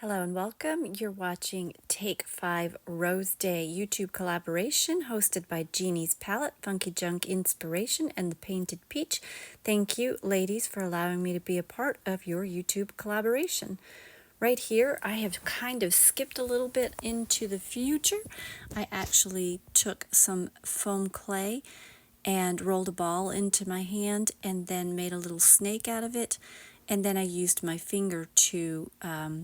Hello and welcome. You're watching Take 5 Rose Day YouTube collaboration hosted by Jeannie's Palette, Funky Junk Inspiration, and The Painted Peach. Thank you, ladies, for allowing me to be a part of your YouTube collaboration. Right here, I have kind of skipped a little bit into the future. I actually took some foam clay and rolled a ball into my hand and then made a little snake out of it. And then I used my finger to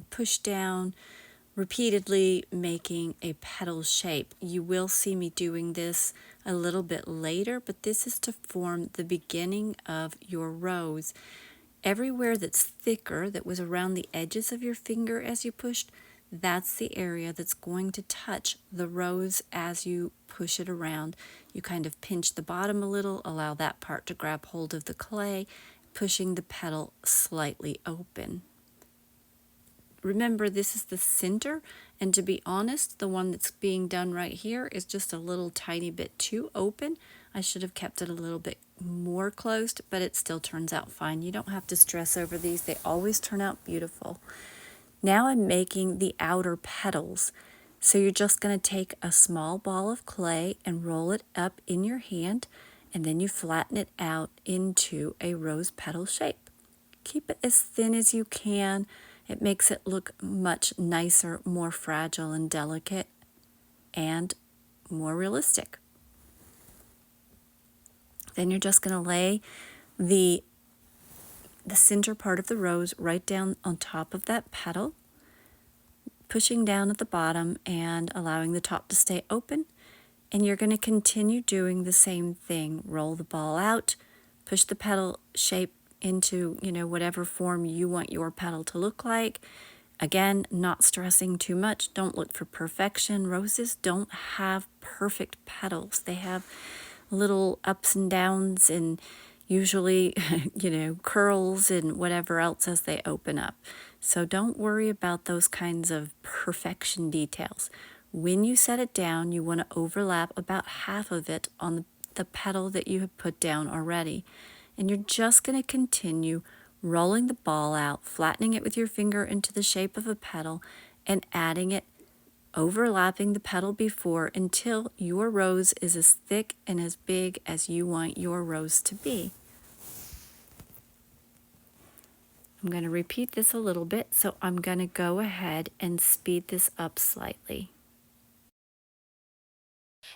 push down repeatedly, making a petal shape. You will see me doing this a little bit later, but this is to form the beginning of your rose. Everywhere that's thicker, that was around the edges of your finger as you pushed, that's the area that's going to touch the rose as you push it around. You kind of pinch the bottom a little, allow that part to grab hold of the clay, pushing the petal slightly open. Remember, this is the center, and to be honest, the one that's being done right here is just a little tiny bit too open. I should have kept it a little bit more closed, but it still turns out fine. You don't have to stress over these. They always turn out beautiful. Now I'm making the outer petals. So you're just going to take a small ball of clay and roll it up in your hand, and then you flatten it out into a rose petal shape. Keep it as thin as you can. It makes it look much nicer, more fragile and delicate, and more realistic. Then you're just going to lay the center part of the rose right down on top of that petal, pushing down at the bottom and allowing the top to stay open. And you're going to continue doing the same thing. Roll the ball out, push the petal shape into, whatever form you want your petal to look like. Again, not stressing too much. Don't look for perfection. Roses don't have perfect petals. They have little ups and downs and usually, curls and whatever else as they open up. So don't worry about those kinds of perfection details. When you set it down, you want to overlap about half of it on the petal that you have put down already. And you're just going to continue rolling the ball out, flattening it with your finger into the shape of a petal, and adding it, overlapping the petal before until your rose is as thick and as big as you want your rose to be. I'm going to repeat this a little bit, so I'm going to go ahead and speed this up slightly.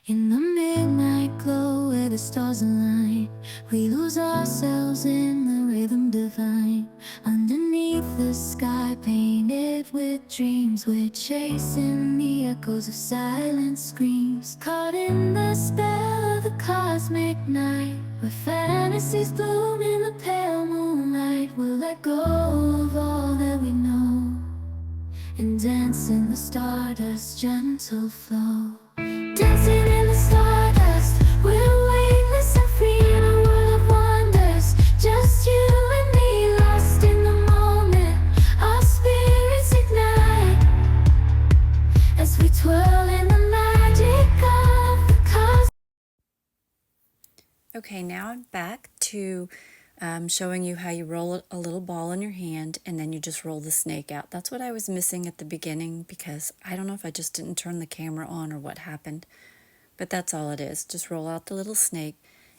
In the midnight glow where the stars align, we lose ourselves in the rhythm divine. Underneath the sky painted with dreams, we're chasing the echoes of silent screams. Caught in the spell of the cosmic night, where fantasies bloom in the pale moonlight. We'll let go of all that we know and dance in the stardust's gentle flow. Dancing in the stardust, we're weightless and free in a world of wonders. Just you and me, lost in the moment. Our spirits ignite as we twirl in the magic of the cosmos. Okay, now I'm back to showing you how you roll a little ball in your hand and then you just roll the snake out. That's what I was missing at the beginning because I don't know if I just didn't turn the camera on or what happened, but that's all it is. Just roll out the little snake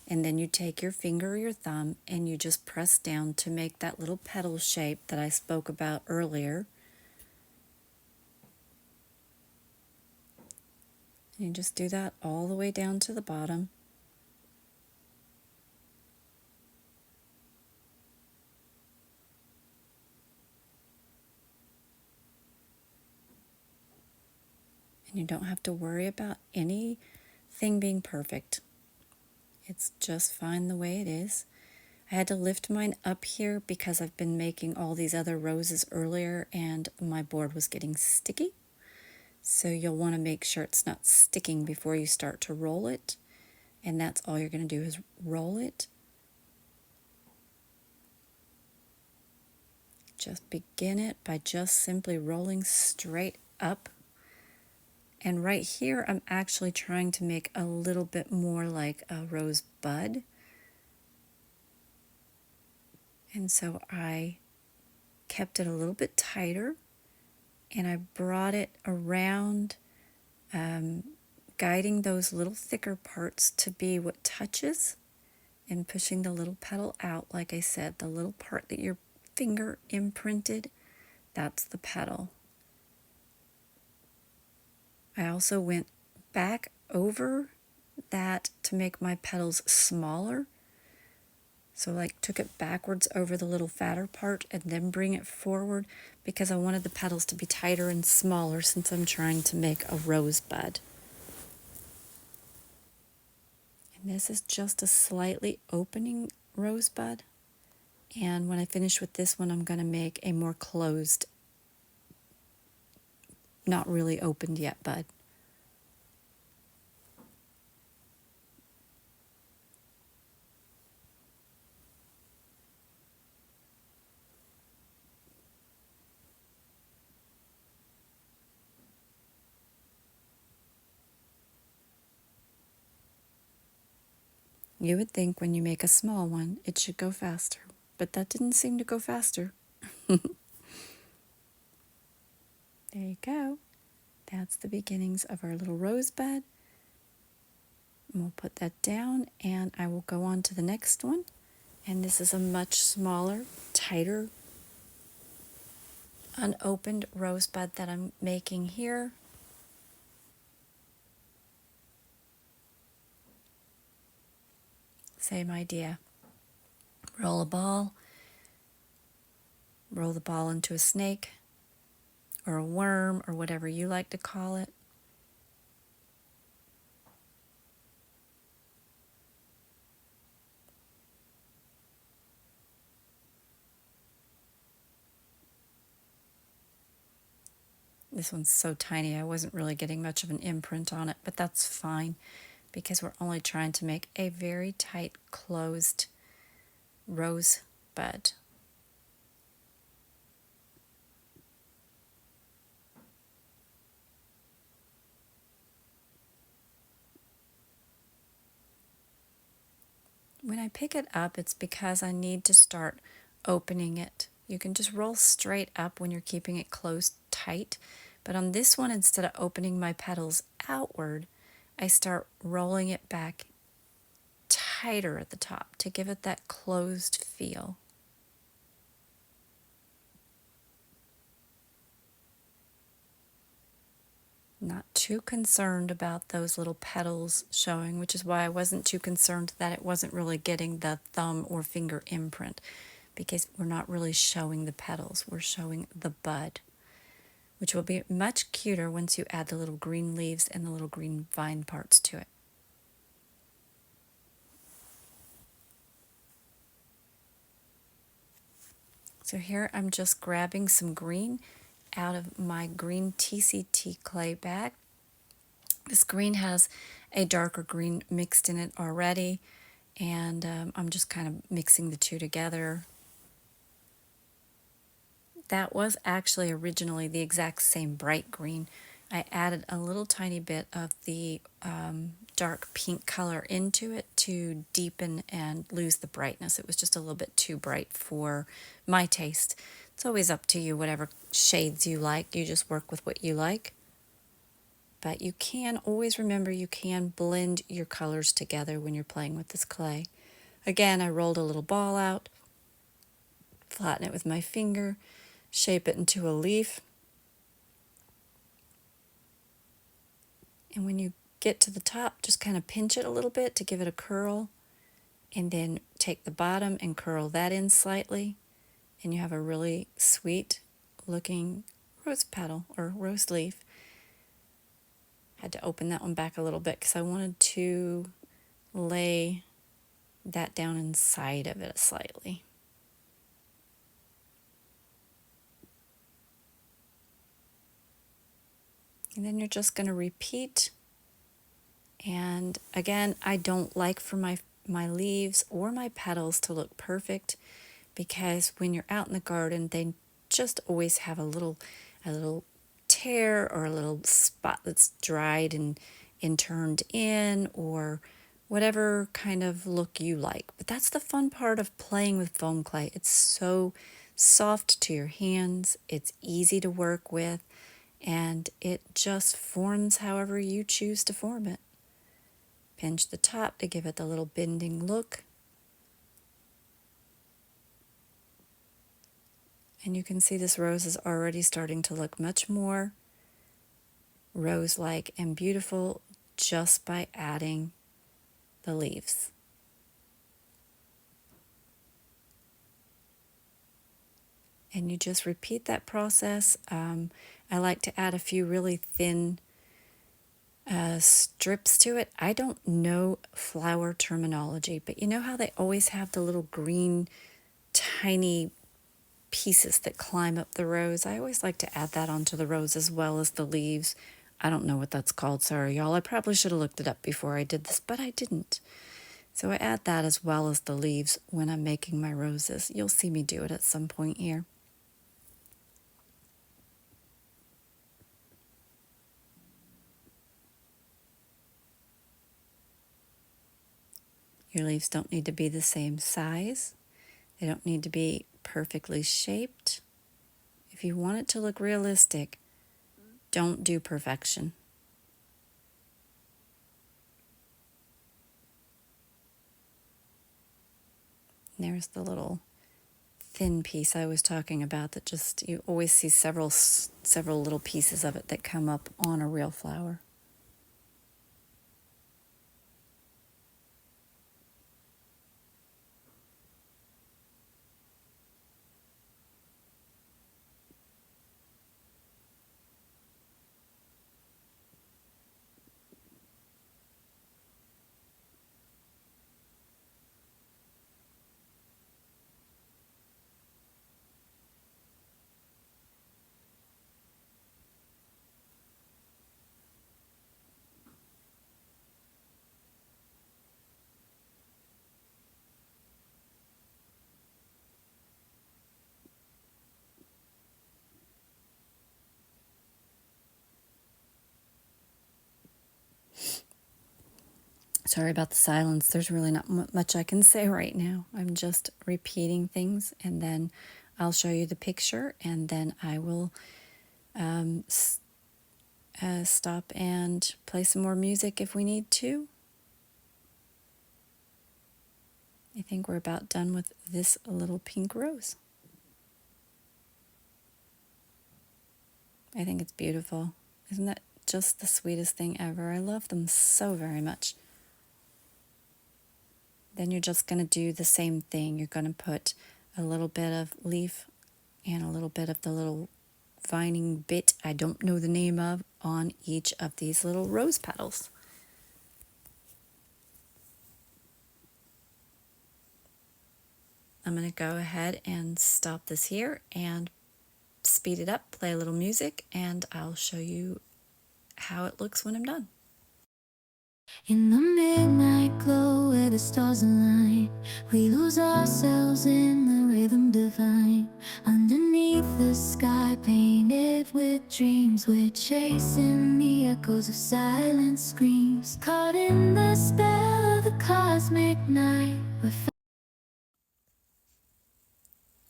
and then you take your finger or your thumb and you just press down to make that little petal shape that I spoke about earlier. And you just do that all the way down to the bottom. And you don't have to worry about anything being perfect. It's just fine the way it is. I had to lift mine up here because I've been making all these other roses earlier and my board was getting sticky. So you'll want to make sure it's not sticking before you start to roll it. And that's all you're going to do is roll it. Just begin it by just simply rolling straight up. And right here, I'm actually trying to make a little bit more like a rose bud. And so I kept it a little bit tighter and I brought it around, guiding those little thicker parts to be what touches and pushing the little petal out. Like I said, the little part that your finger imprinted, that's the petal. I also went back over that to make my petals smaller. So like took it backwards over the little fatter part and then bring it forward because I wanted the petals to be tighter and smaller since I'm trying to make a rosebud. And this is just a slightly opening rosebud. And when I finish with this one, I'm going to make a more closed, not really opened yet bud. You would think when you make a small one, it should go faster, but that didn't seem to go faster. There you go. That's the beginnings of our little rosebud. And we'll put that down and I will go on to the next one. And this is a much smaller, tighter, unopened rosebud that I'm making here. Same idea. Roll a ball, roll the ball into a snake or a worm or whatever you like to call it. This one's so tiny I wasn't really getting much of an imprint on it, but that's fine because we're only trying to make a very tight closed rosebud. When I pick it up, it's because I need to start opening it. You can just roll straight up when you're keeping it closed tight, but on this one, instead of opening my petals outward, I start rolling it back tighter at the top to give it that closed feel. Not too concerned about those little petals showing, which is why I wasn't too concerned that it wasn't really getting the thumb or finger imprint, because we're not really showing the petals, we're showing the bud, which will be much cuter once you add the little green leaves and the little green vine parts to it. So here I'm just grabbing some green out of my green TCT clay bag. This green has a darker green mixed in it already, and I'm just kind of mixing the two together. That was actually originally the exact same bright green. I added a little tiny bit of the dark pink color into it to deepen and lose the brightness. It was just a little bit too bright for my taste. It's always up to you, whatever shades you like. You just work with what you like. But you can always remember you can blend your colors together when you're playing with this clay. Again, I rolled a little ball out, flatten it with my finger, shape it into a leaf. And when you get to the top, just kind of pinch it a little bit to give it a curl, and then take the bottom and curl that in slightly, and you have a really sweet looking rose petal or rose leaf. Had to open that one back a little bit because I wanted to lay that down inside of it slightly. And then you're just going to repeat. And again, I don't like for my leaves or my petals to look perfect, because when you're out in the garden, they just always have a little tear or a little spot that's dried and turned in, or whatever kind of look you like. But that's the fun part of playing with foam clay. It's so soft to your hands, it's easy to work with, and it just forms however you choose to form it. Pinch the top to give it the little bending look. And you can see this rose is already starting to look much more rose-like and beautiful just by adding the leaves. And you just repeat that process. I like to add a few really thin strips to it. I don't know flower terminology, but you know how they always have the little green tiny pieces that climb up the rose? I always like to add that onto the rose as well as the leaves. I don't know what that's called, sorry y'all. I probably should have looked it up before I did this, but I didn't. So I add that as well as the leaves when I'm making my roses. You'll see me do it at some point here. Your leaves don't need to be the same size. They don't need to be perfectly shaped. If you want it to look realistic, don't do perfection. And there's the little thin piece I was talking about that just, you always see several little pieces of it that come up on a real flower. Sorry about the silence. There's really not much I can say right now. I'm just repeating things, and then I'll show you the picture, and then I will stop and play some more music if we need to. I think we're about done with this little pink rose. I think it's beautiful. Isn't that just the sweetest thing ever? I love them so very much. Then you're just going to do the same thing. You're going to put a little bit of leaf and a little bit of the little vining bit I don't know the name of on each of these little rose petals. I'm going to go ahead and stop this here and speed it up, play a little music, and I'll show you how it looks when I'm done. In the midnight glow where the stars align, we lose ourselves in the rhythm divine. Underneath the sky painted with dreams, we're chasing the echoes of silent screams. Caught in the spell of the cosmic night.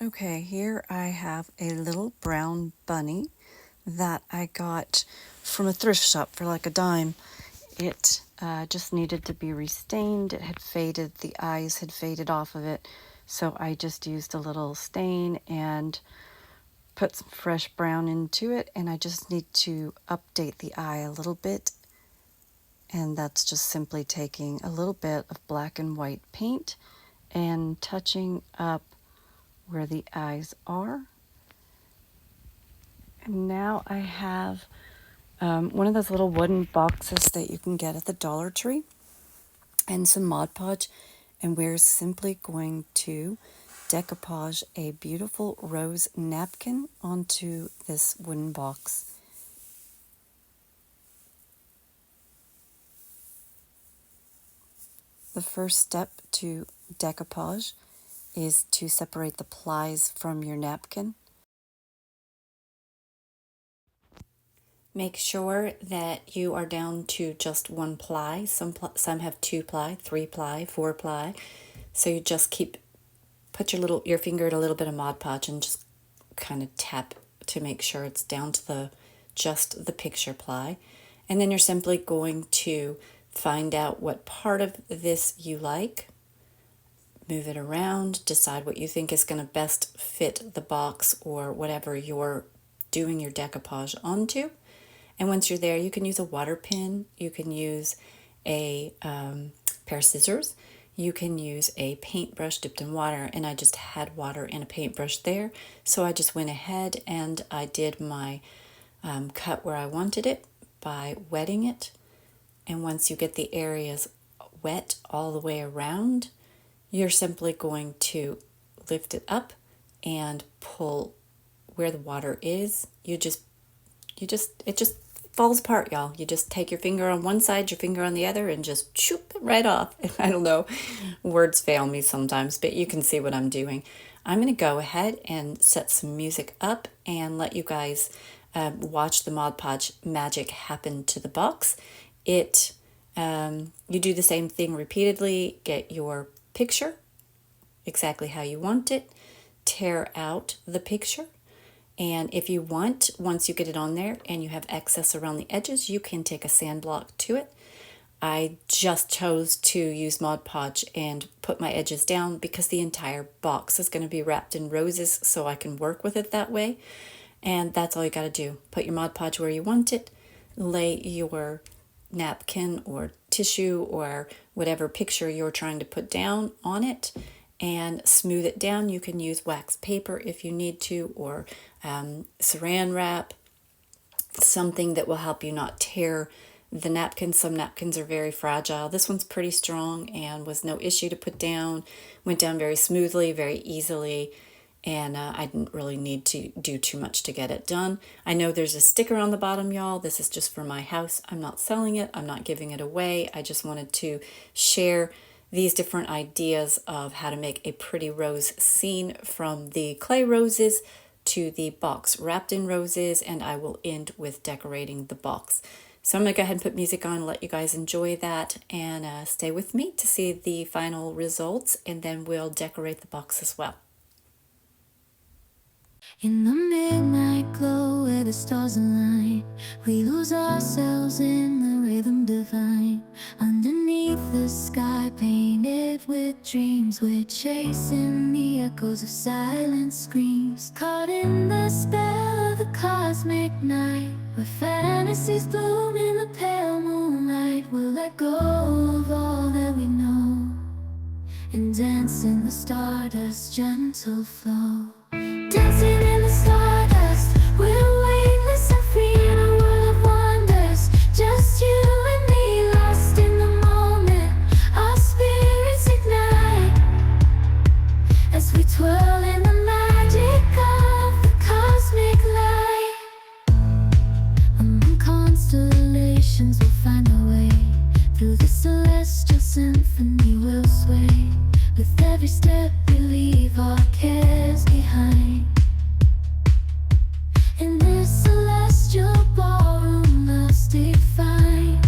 Okay, here I have a little brown bunny that I got from a thrift shop for like a dime. It just needed to be restained. It had faded, the eyes had faded off of it, so I just used a little stain and put some fresh brown into it, and I just need to update the eye a little bit, and that's just simply taking a little bit of black and white paint and touching up where the eyes are. And now I have one of those little wooden boxes that you can get at the Dollar Tree and some Mod Podge, and we're simply going to decoupage a beautiful rose napkin onto this wooden box. The first step to decoupage is to separate the plies from your napkin. Make sure that you are down to just one ply. Some have 2 ply, 3 ply, 4 ply. So you just keep put your finger in a little bit of Mod Podge and just kind of tap to make sure it's down to just the picture ply. And then you're simply going to find out what part of this you like, move it around, decide what you think is going to best fit the box or whatever you're doing your decoupage onto. And once you're there, you can use a water pin, you can use a pair of scissors, you can use a paintbrush dipped in water, and I just had water and a paintbrush there, so I just went ahead and I did my cut where I wanted it by wetting it. And once you get the areas wet all the way around, you're simply going to lift it up and pull where the water is. It just falls apart, y'all. You just take your finger on one side, your finger on the other, and just shoop it right off. I don't know, words fail me sometimes, but you can see what I'm doing. I'm going to go ahead and set some music up and let you guys watch the Mod Podge magic happen to the box. You do the same thing repeatedly. Get your picture exactly how you want it, tear out the picture, and if you want, once you get it on there and you have excess around the edges, you can take a sand block to it. I just chose to use Mod Podge and put my edges down because the entire box is going to be wrapped in roses, so I can work with it that way. And that's all you got to do. Put your Mod Podge where you want it, lay your napkin or tissue or whatever picture you're trying to put down on it, and smooth it down. You can use wax paper if you need to, or saran wrap, something that will help you not tear the napkin. Some napkins are very fragile. This one's pretty strong and was no issue to put down. Went down very smoothly, very easily, and I didn't really need to do too much to get it done. I know there's a sticker on the bottom, y'all. This is just for my house. I'm not selling it. I'm not giving it away. I just wanted to share these different ideas of how to make a pretty rose scene, from the clay roses to the box wrapped in roses, and I will end with decorating the box. So I'm going to go ahead and put music on, let you guys enjoy that, and stay with me to see the final results, and then we'll decorate the box as well. In the midnight glow where the stars align, we lose ourselves in the rhythm divine. Underneath the sky painted with dreams, we're chasing the echoes of silent screams. Caught in the spell of the cosmic night, where fantasies bloom in the pale moonlight. We'll let go of all that we know and dance in the stardust's gentle flow. Dancing in the stardust, we're weightless and free in a world of wonders. Just you and me, lost in the moment. Our spirits ignite as we twirl in the magic of the cosmic light. Among constellations we'll find our way. Through the celestial symphony we'll sway. With every step we leave our cares behind. In this celestial ballroom, love's defined.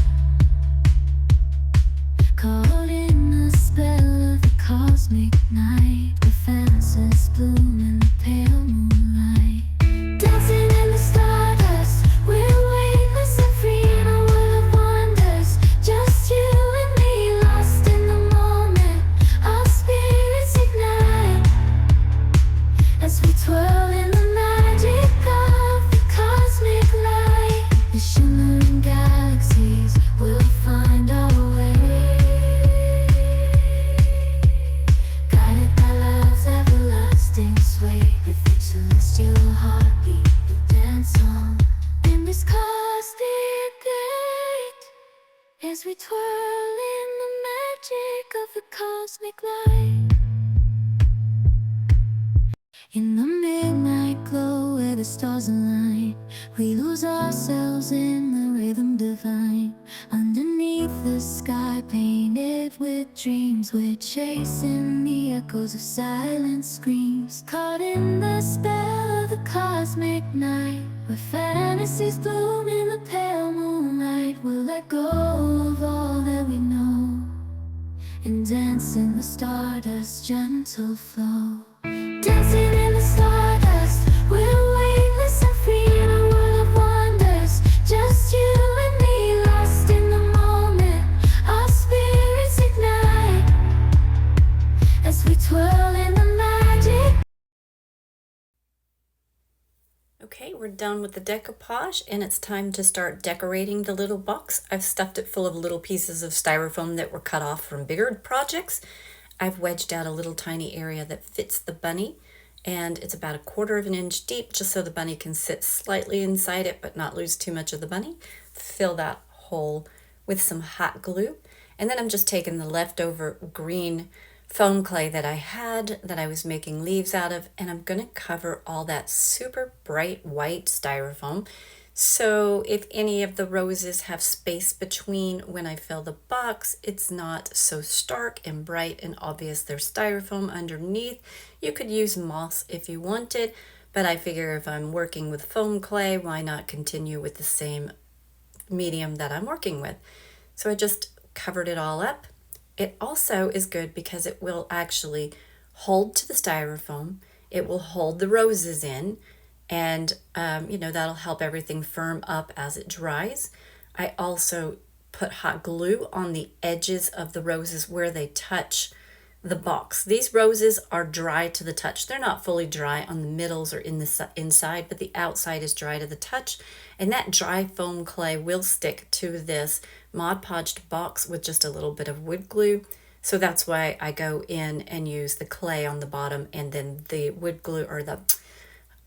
Caught in the spell of the cosmic night, the fantasies bloom in the pale moonlight. Dancing in the stardust, we're weightless and free in a world of wonders. Just you and me, lost in the moment. Our spirits ignite as we twirl in the magic of the cosmic light. The shimmering galaxies will find our way, guided by love's everlasting sway. With each celestial heartbeat we dance on in this cosmic light, as we twirl in the magic of the cosmic light. In the midnight glow where the stars align, we lose ourselves in the rhythm divine. Underneath the sky painted with dreams, we're chasing the echoes of silent screams. Caught in the spell of the cosmic night, where fantasies bloom in the pale moonlight. We'll let go of all that we know and dance in the stardust's gentle flow. we're done with the decoupage and it's time to start decorating the little box. I've stuffed it full of little pieces of styrofoam that were cut off from bigger projects. I've wedged out a little tiny area that fits the bunny, and it's about 1/4 of an inch deep, just so the bunny can sit slightly inside it but not lose too much of the bunny. Fill that hole with some hot glue, and then I'm just taking the leftover green foam clay that I had that I was making leaves out of, and I'm going to cover all that super bright white styrofoam. So if any of the roses have space between when I fill the box, it's not so stark and bright and obvious there's styrofoam underneath. You could use moss if you wanted, but I figure if I'm working with foam clay, why not continue with the same medium that I'm working with? So I just covered it all up. It also is good because it will actually hold to the styrofoam. It will hold the roses in, and that'll help everything firm up as it dries. I also put hot glue on the edges of the roses where they touch the box. These roses are dry to the touch. They're not fully dry on the middles or in the inside, but the outside is dry to the touch. And that dry foam clay will stick to this Mod Podged box with just a little bit of wood glue. So that's why I go in and use the clay on the bottom and then the wood glue or the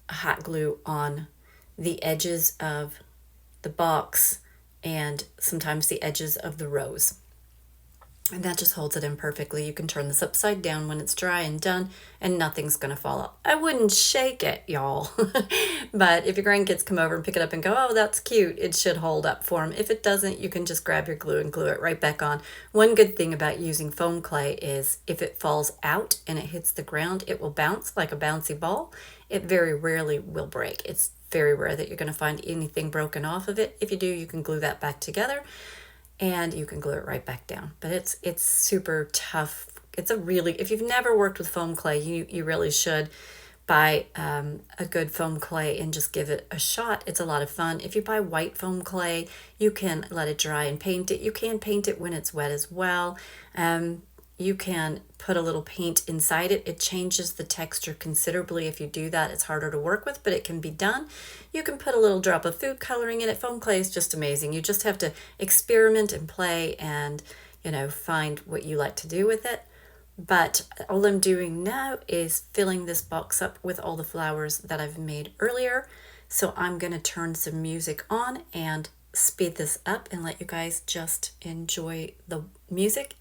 hot glue on the edges of the box and sometimes the edges of the rose. And that just holds it in perfectly. You can turn this upside down when it's dry and done, and nothing's going to fall out. I wouldn't shake it, y'all. But if your grandkids come over and pick it up and go, oh, that's cute, it should hold up for them. If it doesn't, you can just grab your glue and glue it right back on. One good thing about using foam clay is if it falls out and it hits the ground, it will bounce like a bouncy ball. It very rarely will break. It's very rare that you're going to find anything broken off of it. If you do, you can glue that back together. And you can glue it right back down. But it's super tough. If you've never worked with foam clay, you really should buy a good foam clay and just give it a shot. It's a lot of fun. If you buy white foam clay, you can let it dry and paint it. You can paint it when it's wet as well. You can put a little paint inside it. It changes the texture considerably if you do that. It's harder to work with, but it can be done. You can put a little drop of food coloring in it. Foam clay is just amazing. You just have to experiment and play and, find what you like to do with it. But all I'm doing now is filling this box up with all the flowers that I've made earlier. So I'm going to turn some music on and speed this up and let you guys just enjoy the music.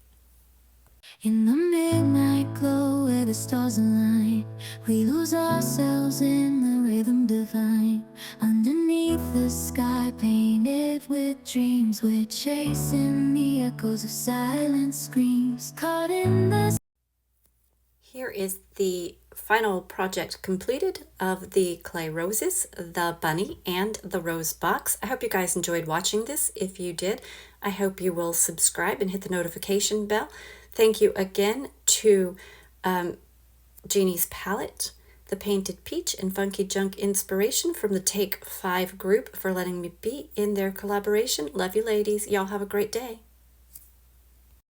In the midnight glow where the stars align, we lose ourselves in the rhythm divine. Underneath the sky painted with dreams, we're chasing the echoes of silent screams. Caught in the Here is the final project completed of the clay roses, the bunny, and the rose box. I hope you guys enjoyed watching this. If you did, I hope you will subscribe and hit the notification bell. Thank you again to Jeannie's Palette, the Painted Peach, and Funky Junk Inspiration from the Take 5 group for letting me be in their collaboration. Love you ladies. Y'all have a great day.